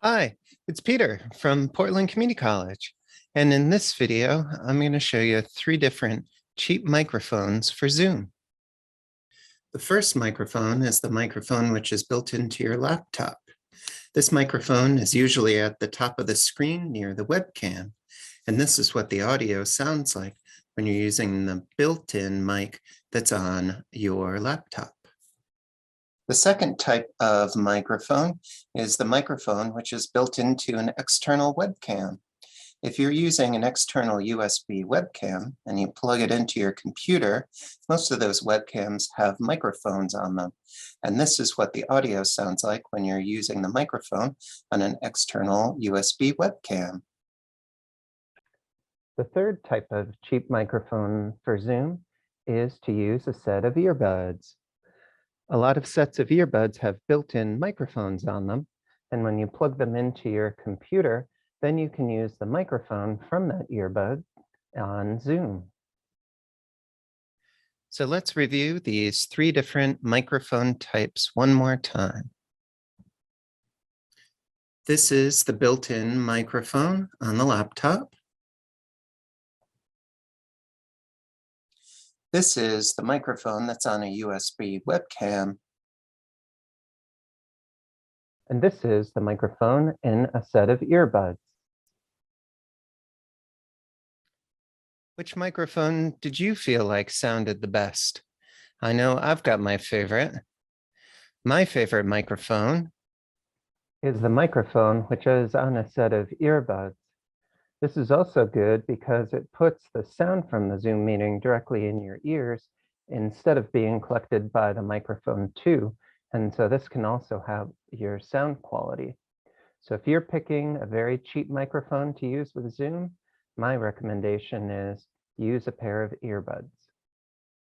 Hi, it's Peter from Portland Community College. And in this video, I'm going to show you 3 different cheap microphones for Zoom. The first microphone is the microphone which is built into your laptop. This microphone is usually at the top of the screen near the webcam. And this is what the audio sounds like when you're using the built-in mic that's on your laptop. The second type of microphone is the microphone which is built into an external webcam. If you're using an external USB webcam and you plug it into your computer, most of those webcams have microphones on them. And this is what the audio sounds like when you're using the microphone on an external USB webcam. The third type of cheap microphone for Zoom is to use a set of earbuds. A lot of sets of earbuds have built-in microphones on them, and when you plug them into your computer, then you can use the microphone from that earbud on Zoom. So let's review these 3 different microphone types one more time. This is the built-in microphone on the laptop. This is the microphone that's on a USB webcam. And this is the microphone in a set of earbuds. Which microphone did you feel like sounded the best? I know I've got my favorite. My favorite microphone Is the microphone which is on a set of earbuds. This is also good because it puts the sound from the Zoom meeting directly in your ears instead of being collected by the microphone too. And so this can also have your sound quality. So if you're picking a very cheap microphone to use with Zoom, my recommendation is use a pair of earbuds.